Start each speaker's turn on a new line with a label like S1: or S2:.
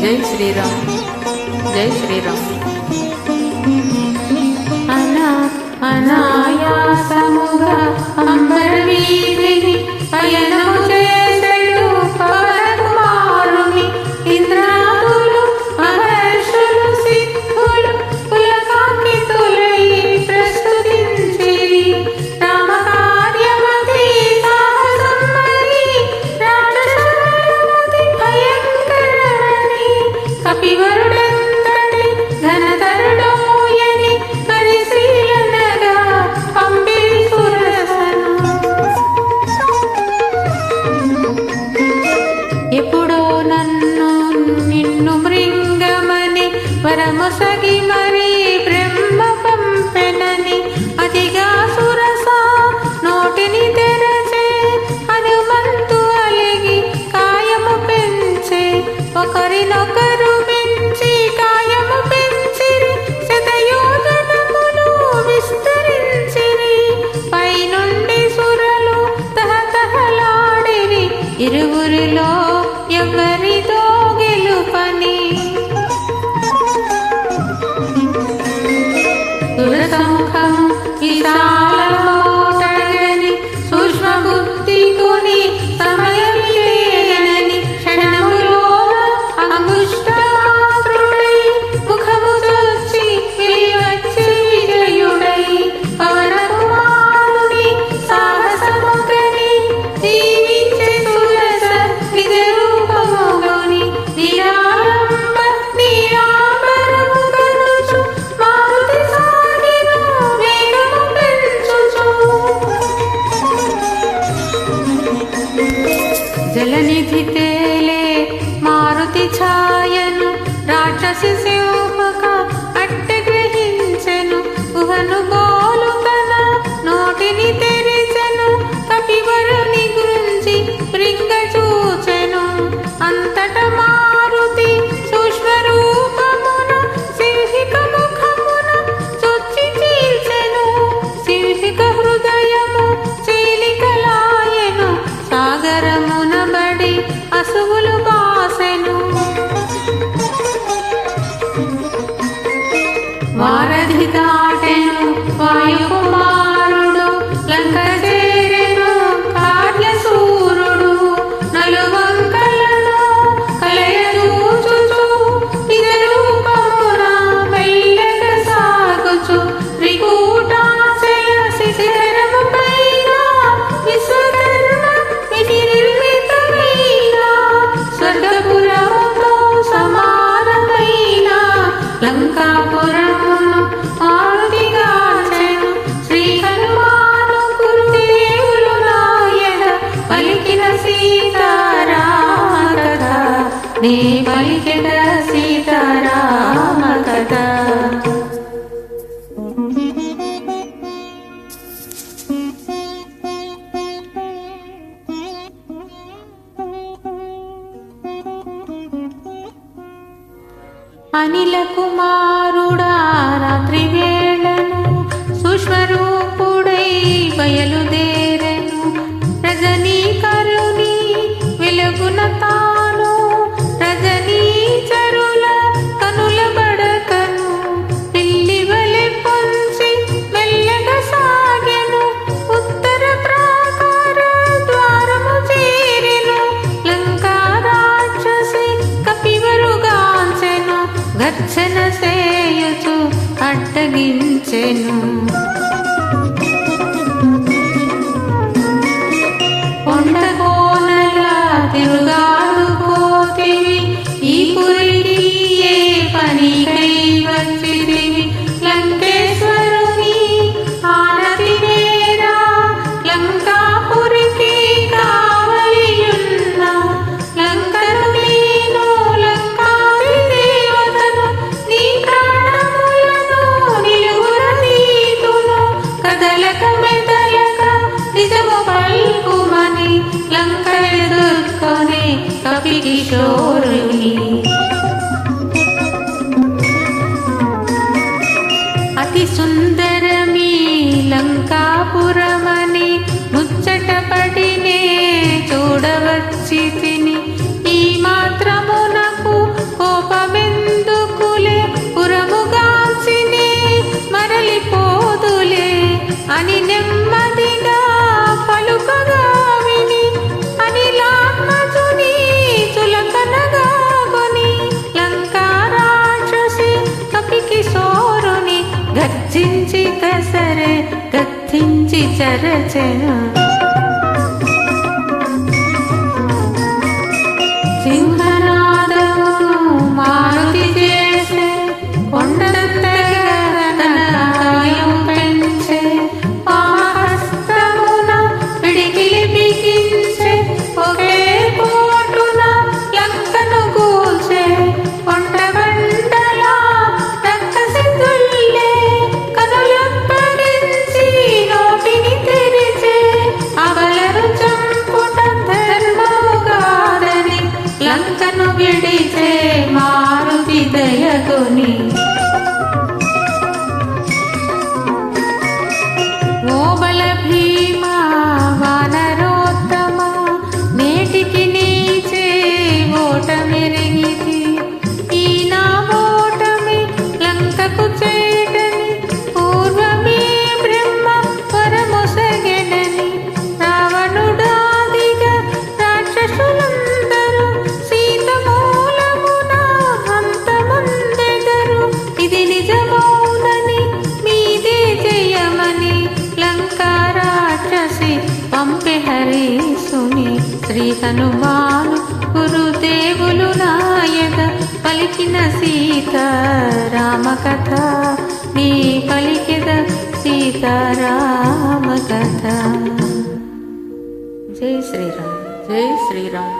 S1: జై శ్రీరామ్, జై శ్రీరామ్.
S2: అనాయాసముగా అంబరవీధిని పయనము చేసెడు పవనకుమారుని ఇంద్రాదులు మహర్షులు సిద్ధులు పులకాంకితులై ప్రస్తుతించిరి. రామకార్యమతి సాహసమరి రాక్షసమతి భయంకరమని కపివరుడెంతటి ఘనతరుడోయని పరిశీలనగా పంపిరి సురసను. ఎప్పుడో నిన్ను మృంగమని వరమొసగి మరి బ్రహ్మ పంపెనని అతిగా సురస నోటిని తెరచే హనుమంతు అలిగి కాయము పెంచే. ఒకరినొకరు పెంచి కాయము పెంచిరి, శతయోజనములు విస్తరించిరి. పైనుండి సురలు తహతహలాడిరి, ఇరువురిలో ఎవరిదో గెలుపని. సురసముఖము విశాలమోటగని సూక్ష్మ బుద్ధి కొని సమయమిలేనని క్షణములోన అంగుష్టమాత్రుడై ముఖము చొచ్చి వెలివచ్చి విజయుడై పవనకుమారుని సాహసముగని దీవించే సురస నిజ రూపముగని నిరాళంబ నీరాంబరము కనుచు మారుతి సాగిన వేగము పెంచుచు. జలనిధి తేలే మారుతి ఛాయను రాక్షసి సింహక అట్టె గ్రహించెను. గుహను గోలు తన నోటిని తెరిచెను, కపివరుని గురించి మృంగ చూచెను. అంతట మారుతి సూక్ష్మ రూపమున సింహిక ముఖమున చొచ్చి చీల్చెను. సింహిక హృదయము చీలికలాయెను, సాగరమున బడి అసువులు బాసెను. వారధి దాటెను వాయుకుమారుడు, లంక చేరెను కార్యసూరుడు. నలువంకలను కలయజూచుచు నిజ రూపమున మెల్లగ సాగుచు. త్రికూటాచల శిఖరము పైన విశ్వకర్మ విధి నిర్మితమైన స్వర్గపురముతో సమానమైన లంకాపురమును మారుతిగాచెను. శ్రీ హనుమాను గురుదేవులు నాయన పలికిన సీతారామ కథ, నే పలికిన సీతారామ కథ. అనిల కుమారుడా రాత్రి వేళను సూక్ష్మరూపుడై బయలుదేరెను. రజనీకరుని వెలుగున తాను రజనీచరుల కనుల బడకను పిల్లి వలె పొంచి మెల్లగా సాగెను. ఉత్తర ప్రాకార ద్వారము చేరెను. లంకా రాక్షసి కపివరుగాంచెను, గర్జన సేయుచు అడ్డగించెను. కొండ కోనల తిరుగాడుకోతివి, ఈ పురికి ఏ పనికై వచ్చితివి. లంకేశ్వరుని ఆనతి వేరా లంకాపురికి కావలియున్న. లంకను నేను లంకాది దేవతను, నీ ప్రాణములను నిలువుర నీతును. కదలక మెదలక నిజము పల్కుమని లంక ఎదుర్కొనే కపి కిశోరుని. అతి సుందరమీ లంకాపురమని ముచ్చటపడినే చూడవచ్చి తిని. ఈ మాత్రమునకు చరచెను సింహనాదము మారుతి చేసే కొండంతగా తన కాయం పెంచే పామహస్తమున పిడికిలి బిగించే ఒకే పోటున లంకను కూల్చే కొండబండలా రక్కసి తుల్లే కనులప్పగించి నోటిని తెరిచే అవలరు చంపుట ధర్మము కాదని లంకను విడిచే మారుతి దయగుని ఓబల భీమా వానరోత్తమ నేటికి నీచే ఓటమిరిగితి ఈ నా ఓటమి లంకకు చేటని పూర్వమే బ్రహ్మ వరమొసగెనని రావణుడాదిగా రాక్షసులందరూ సీత మూలమున హంతముందెదరు ఇది నిజమౌనని మీదే జయమని లంకా రాక్షసి పంపె హరీసుని శ్రీ హనుమాను గురుదేవులు నాయక పలికిన సీతారామ కథ నీ పలికిద సీతారామ కథ.
S1: జై శ్రీరామ్, జై శ్రీరామ్.